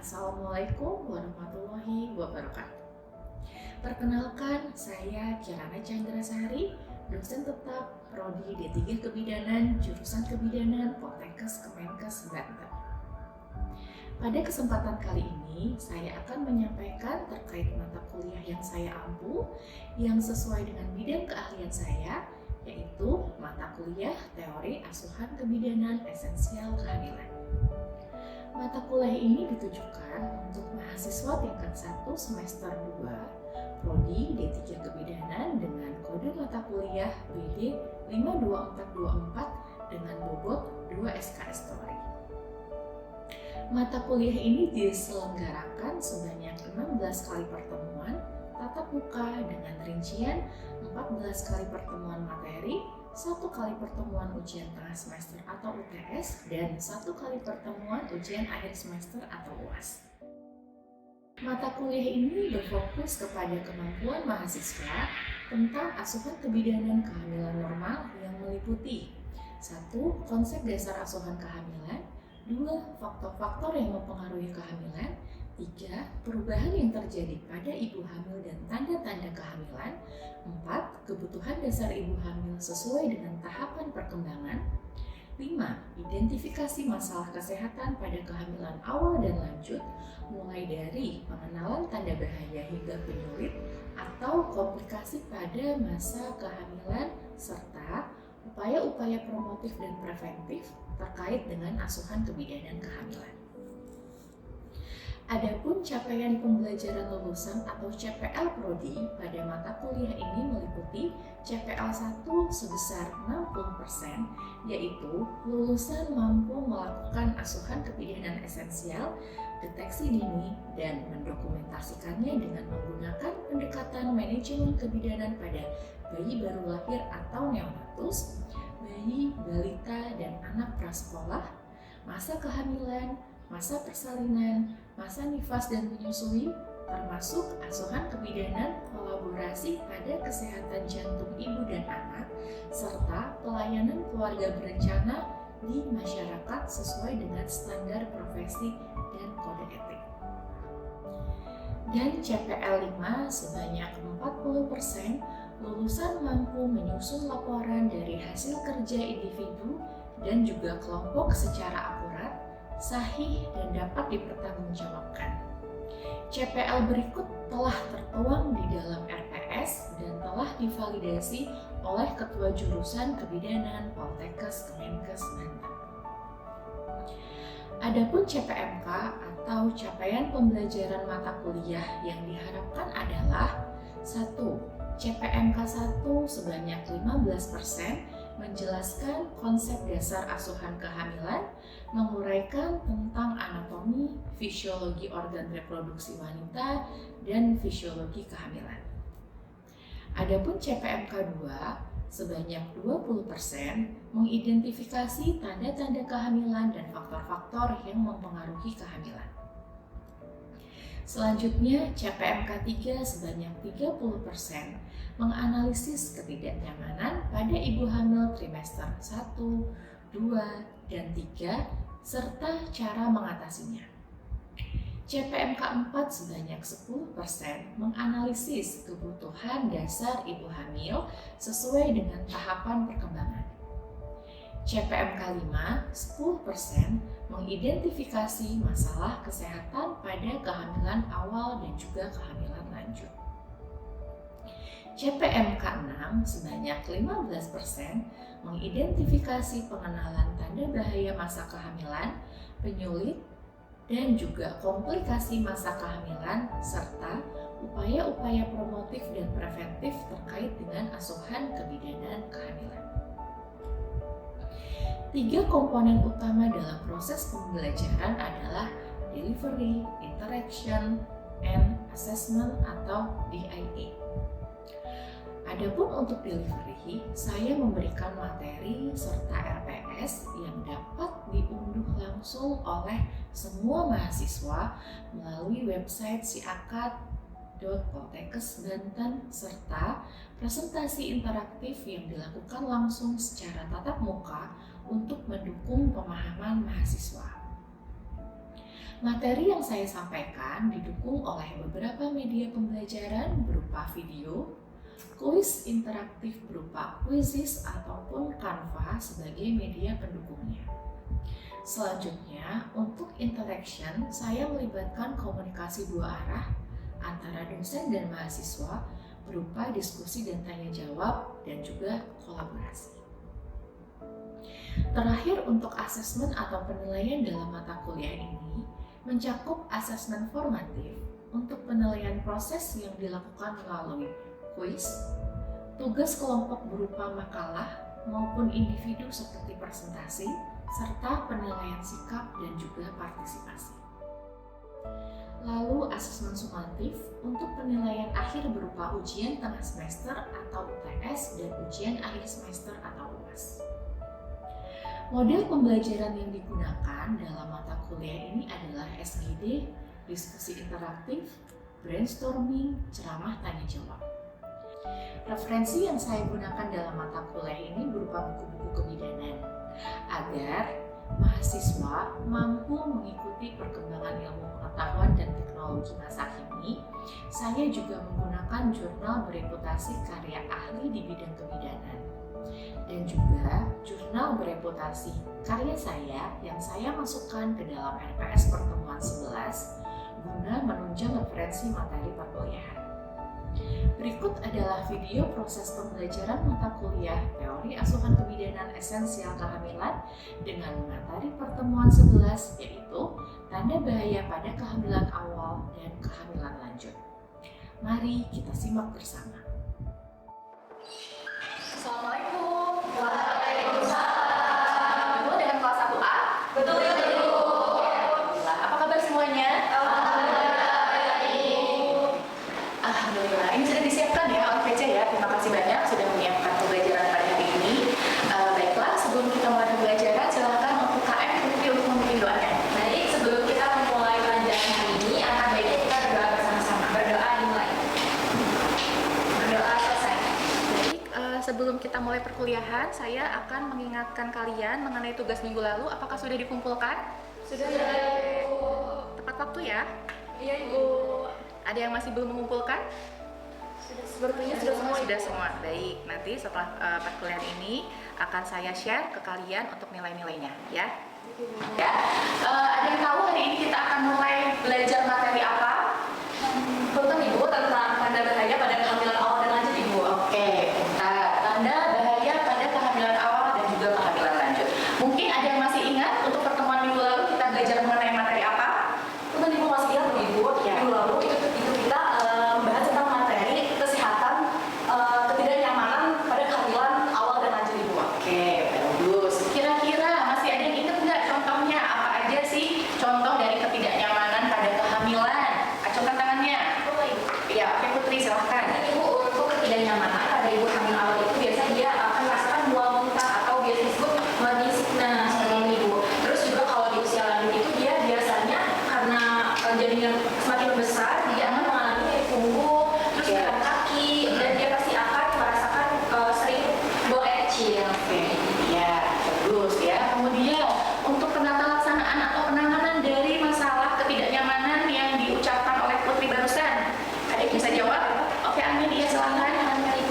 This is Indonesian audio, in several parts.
Assalamualaikum warahmatullahi wabarakatuh. Perkenalkan, saya Kirana Chandrasari, dosen tetap Prodi D3 Kebidanan, jurusan Kebidanan, Poltekkes Kemenkes Banten. Pada kesempatan kali ini, saya akan menyampaikan terkait mata kuliah yang saya ampu, yang sesuai dengan bidang keahlian saya, yaitu mata kuliah Teori Asuhan Kebidanan Esensial Kehamilan. Mata kuliah ini ditujukan untuk mahasiswa tingkat 1 semester 2 Prodi D3 Kebidanan dengan kode mata kuliah BD 52424 dengan bobot 2 SKS Story. Mata kuliah ini diselenggarakan sebanyak 16 kali pertemuan tatap muka dengan rincian 14 kali pertemuan materi, 1 kali pertemuan ujian tengah semester atau UTS, dan 1 kali pertemuan ujian akhir semester atau UAS. Mata kuliah ini berfokus kepada kemampuan mahasiswa tentang asuhan kebidanan kehamilan normal yang meliputi 1. Konsep dasar asuhan kehamilan, 2. Faktor-faktor yang mempengaruhi kehamilan, 3. Perubahan yang terjadi pada ibu hamil dan tanda-tanda kehamilan, 4. Kebutuhan dasar ibu hamil sesuai dengan tahapan perkembangan, 5. Identifikasi masalah kesehatan pada kehamilan awal dan lanjut, mulai dari pengenalan tanda bahaya hingga penyulit atau komplikasi pada masa kehamilan, serta upaya-upaya promotif dan preventif terkait dengan asuhan kebidanan kehamilan. Adapun capaian pembelajaran lulusan atau CPL Prodi pada mata kuliah ini meliputi CPL 1 sebesar 60%, yaitu lulusan mampu melakukan asuhan kebidanan esensial, deteksi dini, dan mendokumentasikannya dengan menggunakan pendekatan manajemen kebidanan pada bayi baru lahir atau neonatus, bayi, balita, dan anak prasekolah, masa kehamilan, masa persalinan, masa nifas dan menyusui, termasuk asuhan kebidanan kolaborasi pada kesehatan jantung ibu dan anak, serta pelayanan keluarga berencana di masyarakat sesuai dengan standar profesi dan kode etik. Dan CPL 5 sebanyak 40% lulusan mampu menyusun laporan dari hasil kerja individu dan juga kelompok secara akurat, sahih, dan dapat dipertanggungjawabkan. CPL berikut telah tertuang di dalam RPS dan telah divalidasi oleh Ketua Jurusan Kebidanan Poltekkes Kemenkes Banten. Adapun CPMK atau capaian pembelajaran mata kuliah yang diharapkan adalah 1. CPMK 1 sebanyak 15% menjelaskan konsep dasar asuhan kehamilan, menguraikan tentang anatomi, fisiologi organ reproduksi wanita, dan fisiologi kehamilan. Adapun CPMK 2 sebanyak 20% mengidentifikasi tanda-tanda kehamilan dan faktor-faktor yang mempengaruhi kehamilan. Selanjutnya, CPMK 3 sebanyak 30% menganalisis ketidaknyamanan pada ibu hamil trimester 1, 2, dan 3, serta cara mengatasinya. CPMK 4 sebanyak 10% menganalisis kebutuhan dasar ibu hamil sesuai dengan tahapan perkembangan. CPMK 5, 10% mengidentifikasi masalah kesehatan pada kehamilan awal dan juga kehamilan lanjut. CPMK 6 sebanyak 15% mengidentifikasi pengenalan tanda bahaya masa kehamilan, penyulit, dan juga komplikasi masa kehamilan, serta upaya-upaya promotif dan preventif terkait dengan asuhan kebidanan kehamilan. 3 komponen utama dalam proses pembelajaran adalah delivery, interaction, and assessment atau DIA. Adapun untuk delivery, saya memberikan materi serta RPS yang dapat diunduh langsung oleh semua mahasiswa melalui website siakat.poltekkes Banten serta presentasi interaktif yang dilakukan langsung secara tatap muka untuk mendukung pemahaman mahasiswa. Materi yang saya sampaikan didukung oleh beberapa media pembelajaran berupa video, kuis interaktif berupa Quizizz ataupun Canva sebagai media pendukungnya. Selanjutnya, untuk interaction, saya melibatkan komunikasi dua arah antara dosen dan mahasiswa berupa diskusi dan tanya jawab dan juga kolaborasi. Terakhir, untuk asesmen atau penilaian dalam mata kuliah ini mencakup asesmen formatif untuk penilaian proses yang dilakukan melalui kuis, tugas kelompok berupa makalah maupun individu seperti presentasi, serta penilaian sikap dan juga partisipasi. Lalu asesmen sumatif untuk penilaian akhir berupa ujian tengah semester atau UTS dan ujian akhir semester atau UAS. Model pembelajaran yang digunakan dalam mata kuliah ini adalah SGD, diskusi interaktif, brainstorming, ceramah tanya jawab. Referensi yang saya gunakan dalam mata kuliah ini berupa buku-buku kebidanan agar mahasiswa mampu mengikuti perkembangan ilmu pengetahuan dan teknologi masa kini. Saya juga menggunakan jurnal bereputasi karya ahli di bidang kebidanan dan juga jurnal bereputasi karya saya yang saya masukkan ke dalam RPS pertemuan 11 guna menunjang referensi materi perkuliahan. Berikut adalah video proses pembelajaran mata kuliah teori asuhan kebidanan esensial kehamilan dengan materi pertemuan 11 yaitu tanda bahaya pada kehamilan awal dan kehamilan lanjut. Mari kita simak bersama. Assalamualaikum. Waalaikumsalam. Ketemu dengan kelas 1A? Betul, Ibu. Alhamdulillah. Apa kabar semuanya? Alhamdulillah. Ini sudah disiapkan ya oleh PC ya. Terima kasih banyak sudah menyiapkan pembelajaran pada hari ini. Baiklah, sebelum kita mulai pembelajaran, silakan untuk KM Putri untuk memimpin doanya. Baik, sebelum kita memulai pelajaran hari ini, akan baiknya kita berdoa bersama-sama. Berdoa dimulai. Berdoa selesai. Baik, sebelum kita mulai perkuliahan, saya akan mengingatkan kalian mengenai tugas minggu lalu. Apakah sudah dikumpulkan? Sudah, Ibu. Tepat waktu ya. Iya, Ibu. Ada yang masih belum mengumpulkan? Sepertinya sudah semua. Sudah semua. Baik, nanti setelah perkuliahan ini akan saya share ke kalian untuk nilai-nilainya ya. Ya. Ada yang tahu hari ini kita akan mulai belajar materi apa? Tentang Ibu, tentang tanda bahaya pada kehamilan awal dan lanjut, Ibu. Oke, tanda bahaya pada kehamilan awal dan juga kehamilan lanjut. Mungkin ada yang masih ingat untuk pertemuan minggu lalu kita belajar mengenai materi apa? Tentang Ibu masih ingat, Ibu. Ya. Minggu lalu itu kita membahas tentang materi kesehatan ketidaknyamanan pada kehamilan awal dan lanjut, Ibu. Oke, bagus. Kira-kira masih ada yang ingat nggak contohnya? Apa aja sih contoh dari ketidaknyamanan pada kehamilan? Acungkan tangannya. Boleh, Ibu. Iya, oke Putri, silahkan. Ibu, untuk ketidaknyamanan pada ibu hamil awal itu biasanya dia akan merasakan mual muntah atau biasa disebut morning sickness seperti ini, Ibu. Terus juga kalau di usia lanjut itu dia biasanya karena janinnya semakin besar dia akan mengalami nyeri punggung, terus Ya. gerak kaki, dan dia pasti akan merasakan sering buang air kecil. Oke, ya, bagus ya. Kemudian untuk penata laksanaan atau penanganan dari masalah ketidaknyamanan yang diucapkan oleh Putri barusan, ada yang bisa jawab? Oke, Amin, iya silahkan. Nyeri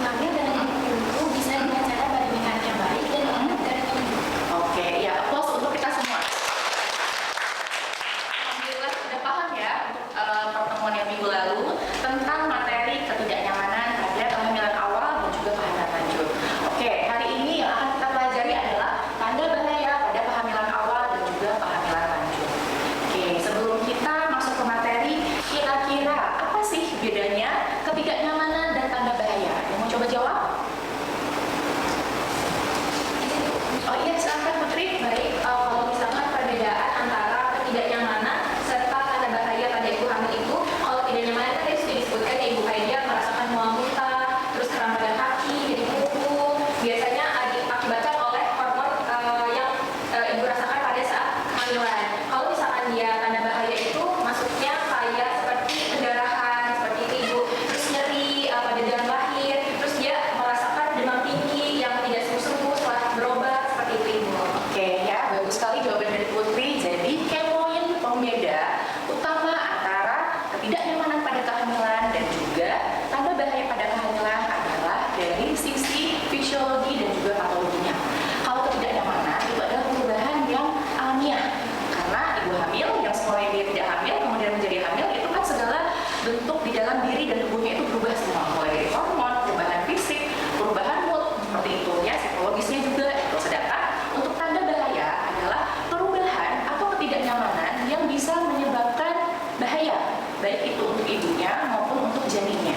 ketidaknyamanan pada kehamilan dan juga tanda bahaya pada kehamilan adalah dari sisi fisiologi dan juga patologinya. Kalau ketidaknyamanan itu adalah perubahan yang alamiah, karena ibu hamil yang semula dia tidak hamil kemudian menjadi hamil itu kan segala bentuk di dalam diri dan tubuhnya itu berubah semua, mulai dari hormon, perubahan fisik, perubahan mood, seperti itu ya, psikologisnya juga itu. Sedangkan untuk tanda bahaya adalah perubahan atau ketidaknyamanan yang bisa menyebabkan bahaya, baik itu untuk ibunya maupun untuk janinnya.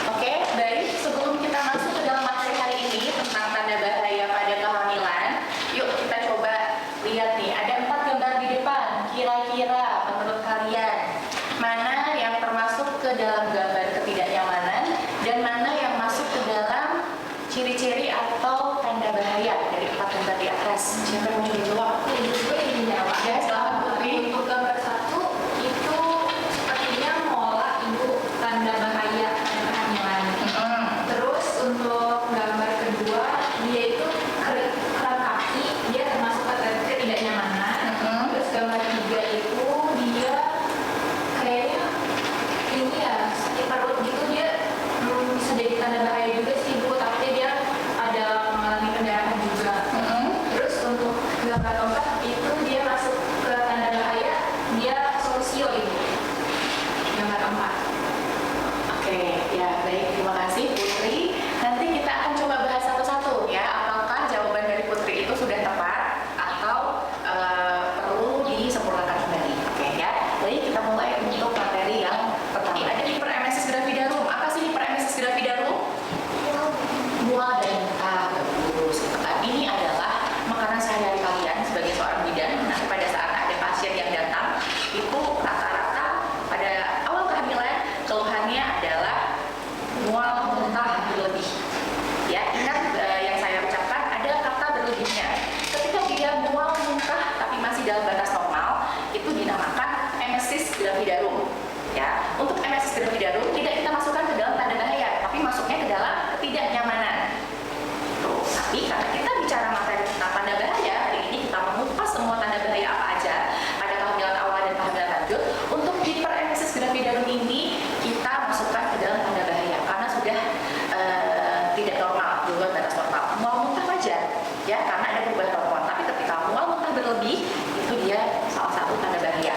Oke, baik, sebelum kita masuk ke dalam materi hari ini tentang tanda bahaya pada kehamilan, yuk kita coba lihat nih, ada 4 gambar di depan. Kira-kira menurut kalian mana yang termasuk ke dalam gambar ketidaknyamanan dan mana yang masuk ke dalam ciri-ciri atau tanda bahaya dari 4 gambar di atas? Siapa yang mau coba jawab? Ini jawab. Ya, silahkan Putri. Untuk gambar 1 itu sepertinya mola ibu tanda bahaya pada kehamilan. Terus untuk gambar kedua dia itu kram kaki, dia termasuk ketidaknyamanan. Terus gambar 3 itu dia kayaknya ini ya sakit perut gitu, dia bisa jadi tanda bahaya juga sih ibu, takutnya dia ada mengalami pendarahan juga. Terus untuk gambar keempat itu dia masuk ke tanda bahaya, dia sosio ibu. Gambar keempat. Oke, ya baik, terima kasih Putri. Nanti kita akan coba bahas satu-satu ya, apakah jawaban dari Putri itu sudah tepat atau perlu disempurnakan kembali. Oke ya, baik, kita mulai untuk materi yang pertama. Ada hiperemesis gravidarum. Apa sih hiperemesis gravidarum? Mual dan muntah. Bagus. Ini adalah makanan sehari-hari kalian sebagai seorang bidan. Nah, pada saat ada pasien yang datang, itu rata-rata pada awal kehamilan keluhannya adalah mual, muntah berlebih. Ya, ingat yang saya ucapkan ada kata berlebihnya. Ketika dia mual, muntah tapi masih dalam batas normal, itu dinamakan emesis gravidarum. Ya, untuk emesis gravidarum tidak kita masukkan ke dalam tanda bahaya, tapi masuknya ke dalam ketidaknyamanan. Tuh, tapi karena kita bicara materi tentang tanda bahaya, hari ini kita mengupas semua tanda bahaya apa aja pada kehamilan awal dan kehamilan lanjut. Untuk hiperemesis gravidarum ini kita masukkan ke dalam tanda bahaya karena sudah tidak normal, di luar batas normal. Mual muntah wajar, ya, karena ada perubahan hormon. Tapi ketika mual muntah berlebih, itu dia salah satu tanda bahaya.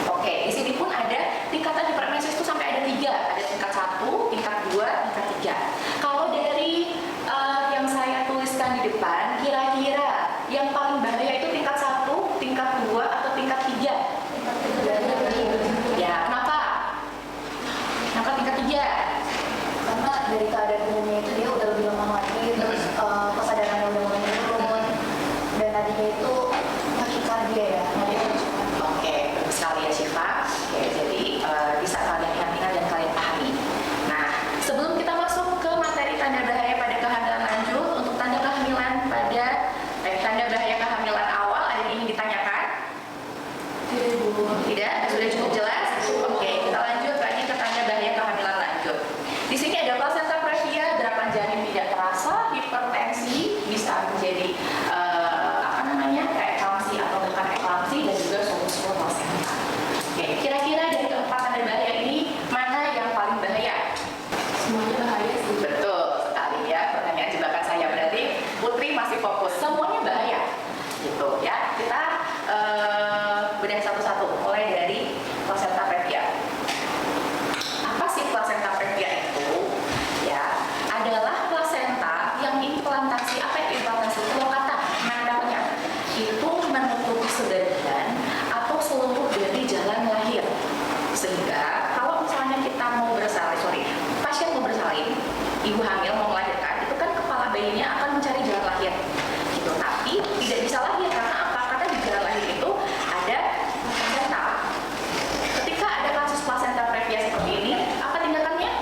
Oke, di sini pun ada tingkatan hiperemesis itu sampai ada 3. Ada tingkat 1, tingkat 2, tingkat 3. Kalau dari yang saya tuliskan di depan, kira-kira yang paling bahaya itu tingkat 1, tingkat 2, atau tingkat 3? Ya, kenapa? Kenapa tingkat 3? Karena dari keadaan umumnya itu dia udah lebih lemah lagi, terus kesadarannya udah mulai menurun, dan tadinya itu takikardia ya, Oke, bagus sekali ya Syifa. Oke, jadi bisa kalian ingat-ingat dan kalian pahami. Nah, sebelum kita masuk ke materi tanda bahaya pada kehamilan lanjut, untuk tanda kehamilan pada tanda bahaya kehamilan awal, ada yang ingin ditanyakan? Tidak? Sudah cukup jelas? Oke, kita lanjut lagi ke tanda bahaya kehamilan lanjut. Di sini ada placenta previa, gerakan janin tidak terasa, hipertensi, bisa menjadi preeklamsi atau bahkan eklamsi, dan juga sumur-sumur placenta. Oke, kira-kira dari keempat tanda bahaya ini mana yang paling bahaya? semuanya bahaya sih. Betul sekali ya, pertanyaan jebakan saya, berarti Putri masih fokus, semuanya bahaya gitu ya. Kita bedah satu-satu, mulai dari placenta previa. Apa sih placenta previa itu? Ya, adalah placenta yang implantasi. Apa itu implantasi? Kelokatan, nempelnya itu menutupi sebagian atau seluruh dari jalan lahir, sehingga kalau misalnya kita mau bersalin, pasien mau bersalin, ibu hamil mau melahirkan, itu kan kepala bayinya akan mencari jalan lahir gitu, tapi tidak bisa lahir karena apa? Karena di jalan lahir itu ada placenta. Ketika ada kasus placenta previa seperti ini, apa tindakannya?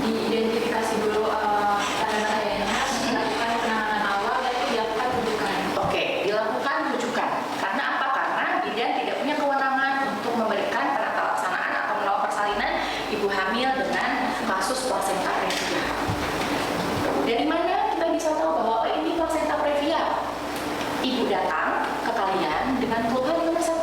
Diidentifikasi dulu tanda bahayanya, dilakukan penanganan awal, dan itu dilakukan rujukan. Oke, dilakukan rujukan. Karena apa? Karena bidan tidak punya kewenangan untuk memberikan penata laksanaan atau menolak persalinan ibu hamil dengan kasus placenta previa. Dari mana kita bisa tahu bahwa ini placenta previa? Ibu datang ke kalian dengan keluhan nomor 1.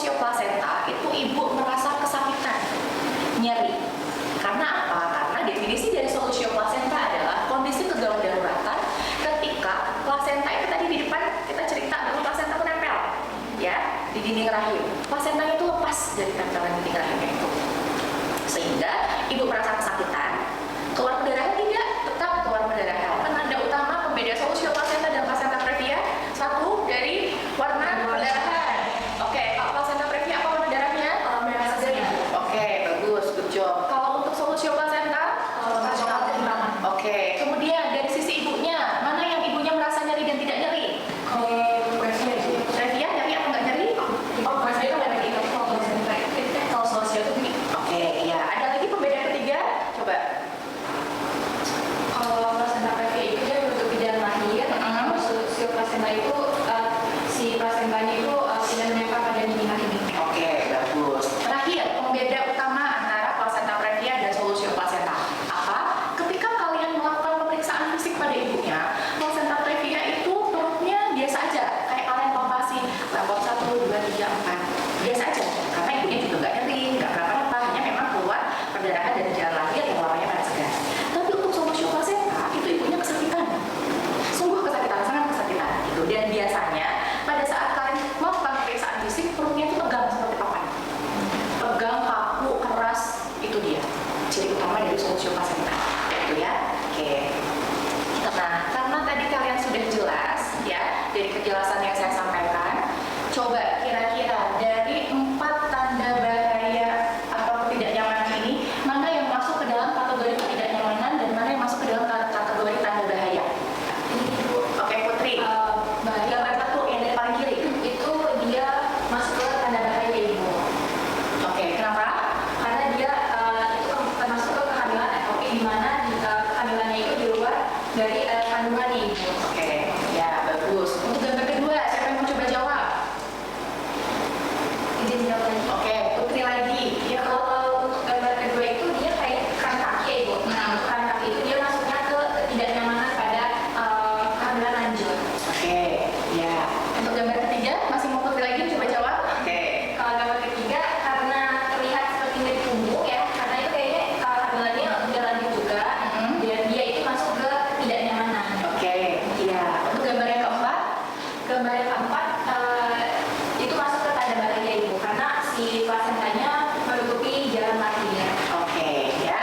solusio plasenta itu ibu merasa kesakitan, nyeri. Karena apa? Karena definisi dari solusio plasenta adalah kondisi kegawat daruratan ketika plasenta itu tadi di depan kita cerita bahwa plasenta itu nempel ya di dinding rahim. Plasentanya itu lepas dari tempelan dinding rahimnya itu. Sehingga ibu merasa kesakitan, keluar pendarahan tidak, tetap keluar pendarahan. Penanda utama pembeda solusio plasenta dan plasenta previa, satu dari warna pendarahan. Oke, kalau plasenta previa apa warna darahnya? Merah saja. Oke, bagus, good job. Kalau untuk solusio plasenta, coklat hitam. Oke, kemudian dari sisi ibunya, mana yang ibunya merasa nyeri dan tidak nyeri? Previa nyeri atau nggak nyeri? Oh, previa nyeri. Kalau solusio itu gini. Oke, ya. Ada lagi pembeda ketiga? Coba. Kalau plasenta previa itu dia menutupi jalan lahir, kalau solusio plasenta itu si plasentanya itu tidak menempel pada dinding rahim. Oke, bagus. Terakhir, pembeda utama antara plasenta previa dan solusio plasenta. Apa? Ketika kalian melakukan pemeriksaan fisik pada ibunya, plasenta previa itu perutnya biasa aja, kayak kalian palpasi, lempot 1, 2, 3, 4. Biasa aja, karena ibunya juga nggak nyeri, nggak kenapa-napa, hanya memang keluar perdarahan dari jalan lahir yang warnanya merah segar. Tapi untuk solusio plasenta, itu ibunya kesakitan. Sungguh kesakitan, sangat kesakitan. Gitu. Dan biasanya pada saat kalian melakukan pemeriksaan fisik, perutnya itu tegang seperti papan. Tegang, kaku, keras, itu dia ciri utama dari solusio plasenta. Gitu ya. Oke. Nah, karena tadi kalian sudah jelas ya dari kejelasan yang saya sampaikan, coba kira-kira dari 4 tanda bahaya atau ketidaknyamanan ini, mana yang masuk ke dalam kategori ketidaknyamanan dan mana yang masuk ke dalam kategori tanda bahaya? Oke, Putri. Gambar satu yang dari paling kiri. Itu dia masuk ke tanda bahaya ibu. Oke, kenapa? Karena dia itu termasuk ke kehamilan FOP di mana kehamilannya itu di luar dari kandungannya ibu. Oke, ya bagus. Untuk gambar kedua, siapa yang mau coba jawab? Izin jawab lagi. Oke, Putri lagi. Ya kalau untuk gambar kedua itu dia kayak keran kaki ya ibu. Nah, keran kaki itu dia masuknya ke ketidaknyamanan pada kehamilan lanjut. Oke, ya. Untuk gambar ketiga, masih mau Putri lagi coba jawab? Oke. Kalau gambar ketiga karena terlihat seperti mirip tubuh ya, karena itu kayaknya kehamilannya udah lanjut juga, dan dia itu masuk ke ketidaknyamanan. Oke, iya. Untuk gambar yang keempat, Gambar yang keempat itu masuk ke tanda bahaya ibu karena si plasentanya menutupi jalan lahir. oke, ya.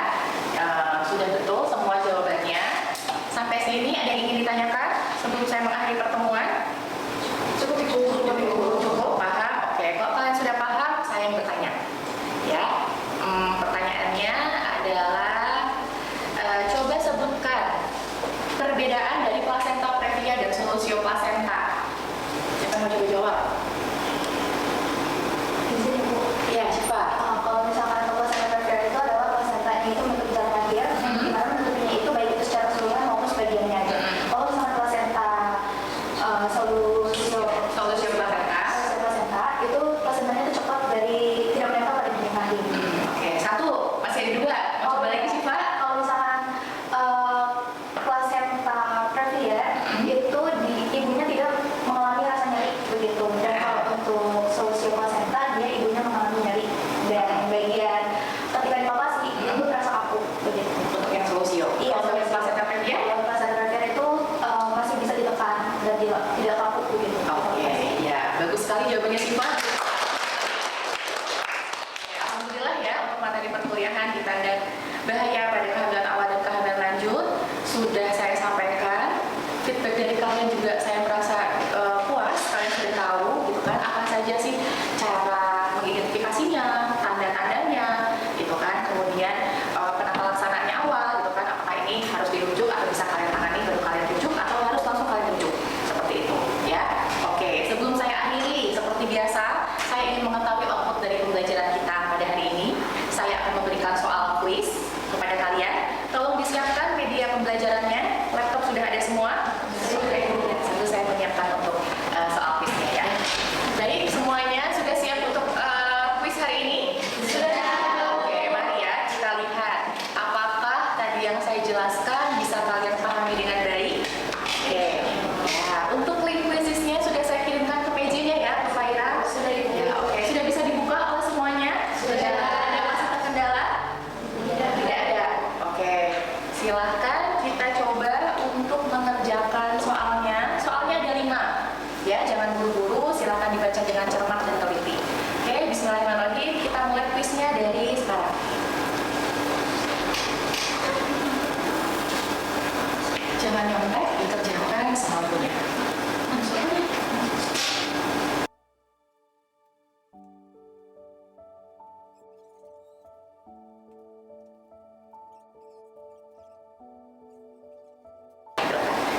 Sudah betul semua jawabannya. Sampai sini ada yang ingin ditanyakan sebelum saya mengakhiri pertemuan? Cukup, paham? Oke, kalau kalian sudah paham, saya yang bertanya. Ya, pertanyaannya adalah coba sebutkan perbedaan dari plasenta previa dan solusio plasenta. Siapa yang mau coba jawab? Izin ibu. Iya, Syifa. Kalau misalkan plasenta previa itu adalah plasentanya itu menutupi jalan lahir, di mana menutupinya itu baik itu secara keseluruhan maupun sebagiannya. Kalau misalkan plasenta solusio Solusio plasenta. plasenta itu plasentanya itu cepat dari tidak menempel Bismillahirrahmanirrahim, kita mulai kuisnya dari sekarang. Jangan nyontek, dikerjakan semampunya.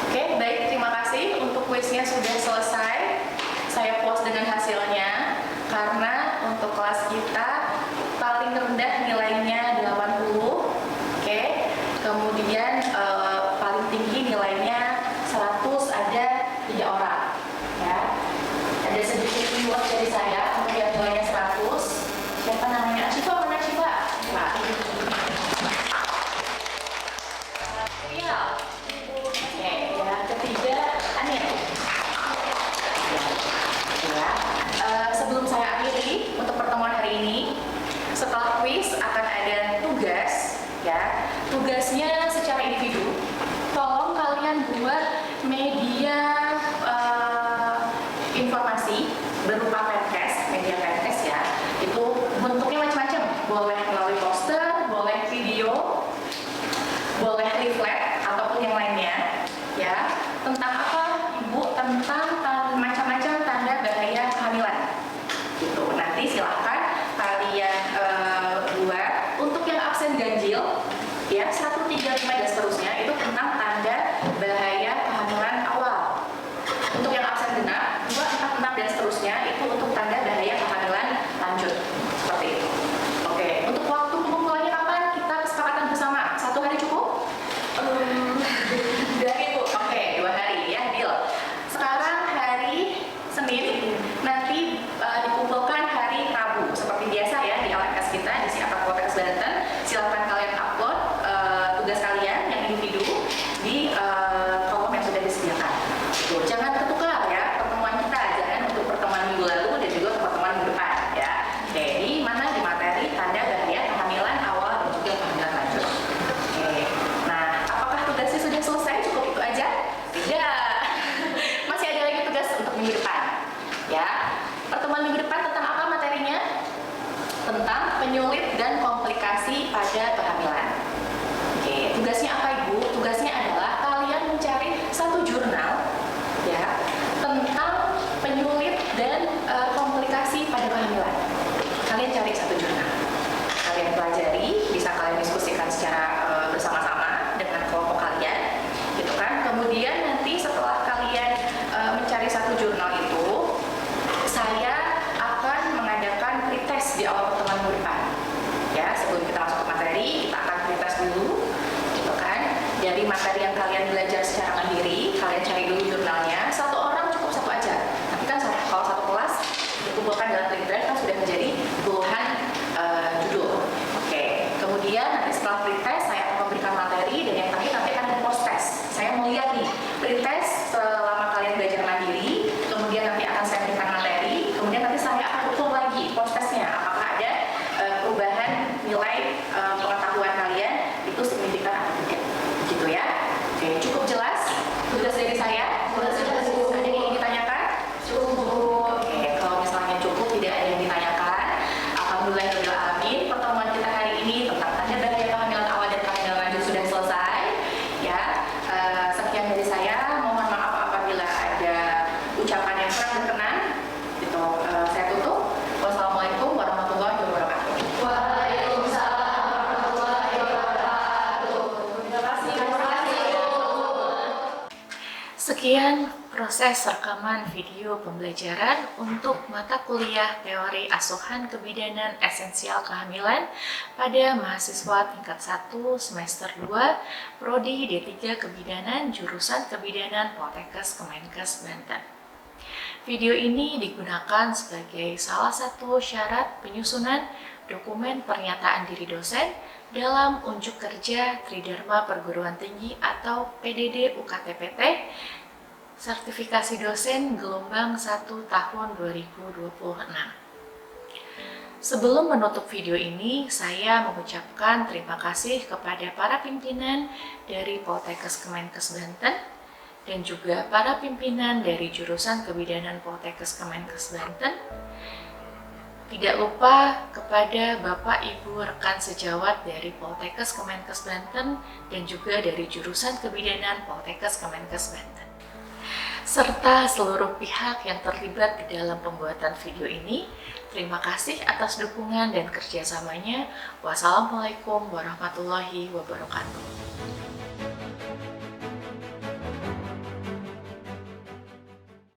Oke, baik, terima kasih untuk kuisnya sudah selesai. Saya puas dengan hasilnya karena untuk kelas kita paling rendah nilainya 80. Oke, kemudian paling tinggi nilainya 100, ada 3 orang. Ya, ada sedikit reward dari saya untuk yang nilainya 100. Siapa namanya? Syifa, mana Syifa? Pak. Iya. Oke, ya, ketiga Anir. Ya, sebelum saya akhiri untuk pertemuan hari ini, setelah kuis akan ada tugas. Ya, tugasnya secara individu. Tolong kalian buat media informasi berupa podcast, media podcast ya. Itu bentuknya macam-macam. Boleh melalui poster, boleh video, boleh leaflet ataupun yang lainnya. Ya, tentang apa, Ibu? Tentang macam-macam tanda bahaya kehamilan. Gitu. Nanti silahkan kalian buat. Untuk yang absen ganjil, ya 1, 3, 5 dan seterusnya itu tentang tanda bahaya kehamilan awal. Untuk yang absen genap, 2, 4, 6 dan seterusnya itu untuk tanda bahaya kehamilan lanjut. Seperti itu. Oke, untuk waktu pengumpulannya kapan? Kita kesepakatan bersama. 1 hari cukup? 2 hari Bu. Oke, 2 hari ya, deal. Sekarang hari Senin, nanti dikumpulkan hari Rabu seperti biasa ya di LMS kita di Siapa Poltekkes Banten. Silakan kalian upload tugas kalian yang individu di kolom yang sudah disediakan. Tuh, jangan tertukar ya pertemuan kita, jangan untuk pertemuan minggu lalu dan juga pertemuan minggu depan ya. Oke, di mana di materi tanda bahaya kehamilan awal dan juga kehamilan lanjut. Oke, nah apakah tugasnya sudah selesai? Cukup itu aja? Tidak. Masih ada lagi tugas untuk minggu depan. Ya, pertemuan minggu depan tentang apa materinya? Tentang penyulit dan komplikasi pada kehamilan. Oke, tugasnya apa Ibu? Tugasnya adalah kalian mencari satu jurnal ya tentang penyulit dan komplikasi pada kehamilan. Kalian cari satu jurnal. Kalian pelajari, bisa kalian diskusikan secara bersama-sama dengan kelompok kalian, gitu kan? Kemudian nanti setelah kalian mencari satu jurnal itu, saya akan mengadakan pretest di awal pertemuan minggu depan. Ya, sebelum kita masuk ke materi, kita akan pretest dulu, gitu kan? Dari materi yang kalian belajar secara mandiri, kalian cari dulu jurnalnya. 1 orang cukup 1 aja. Tapi kan kalau 1 kelas dikumpulkan dalam drive kan sudah menjadi puluhan judul. Oke, kemudian nanti setelah pretest saya akan memberikan materi dan yang terakhir nanti akan post test. Saya mau lihat nih pretest selama kalian belajar mandiri, kemudian nanti akan saya berikan materi, kemudian nanti saya akan ukur lagi post testnya apakah ada perubahan nilai pengetahuan kalian itu signifikan atau tidak. Gitu ya. Oke, cukup jelas tugas dari saya. Ada yang ingin ditanyakan? Cukup. Oke, kalau misalnya cukup tidak ada yang ditanyakan, alhamdulillah alamin. Pertemuan kita hari ini tentang tanda bahaya kehamilan awal dan kehamilan lanjut sudah selesai. Ya, sekian dari saya. Mohon maaf apabila ada ucapan yang kurang berkenan. Gitu, saya tutup. Wassalamualaikum warahmatullahi wabarakatuh. Waalaikumsalam warahmatullahi wabarakatuh. Terima kasih. Sekian proses rekaman video pembelajaran untuk mata kuliah teori asuhan kebidanan esensial kehamilan pada mahasiswa tingkat 1 semester 2 Prodi D3 Kebidanan jurusan Kebidanan Poltekkes Kemenkes Banten. Video ini digunakan sebagai salah satu syarat penyusunan dokumen pernyataan diri dosen dalam unjuk kerja Tridharma Perguruan Tinggi atau PDD UKTPT sertifikasi dosen gelombang 1 tahun 2026. Sebelum menutup video ini, saya mengucapkan terima kasih kepada para pimpinan dari Poltekkes Kemenkes Banten dan juga para pimpinan dari jurusan Kebidanan Poltekkes Kemenkes Banten Tidak lupa kepada Bapak Ibu rekan sejawat dari Poltekkes Kemenkes Banten dan juga dari jurusan kebidanan Poltekkes Kemenkes Banten, serta seluruh pihak yang terlibat di dalam pembuatan video ini. Terima kasih atas dukungan dan kerjasamanya. Wassalamualaikum warahmatullahi wabarakatuh.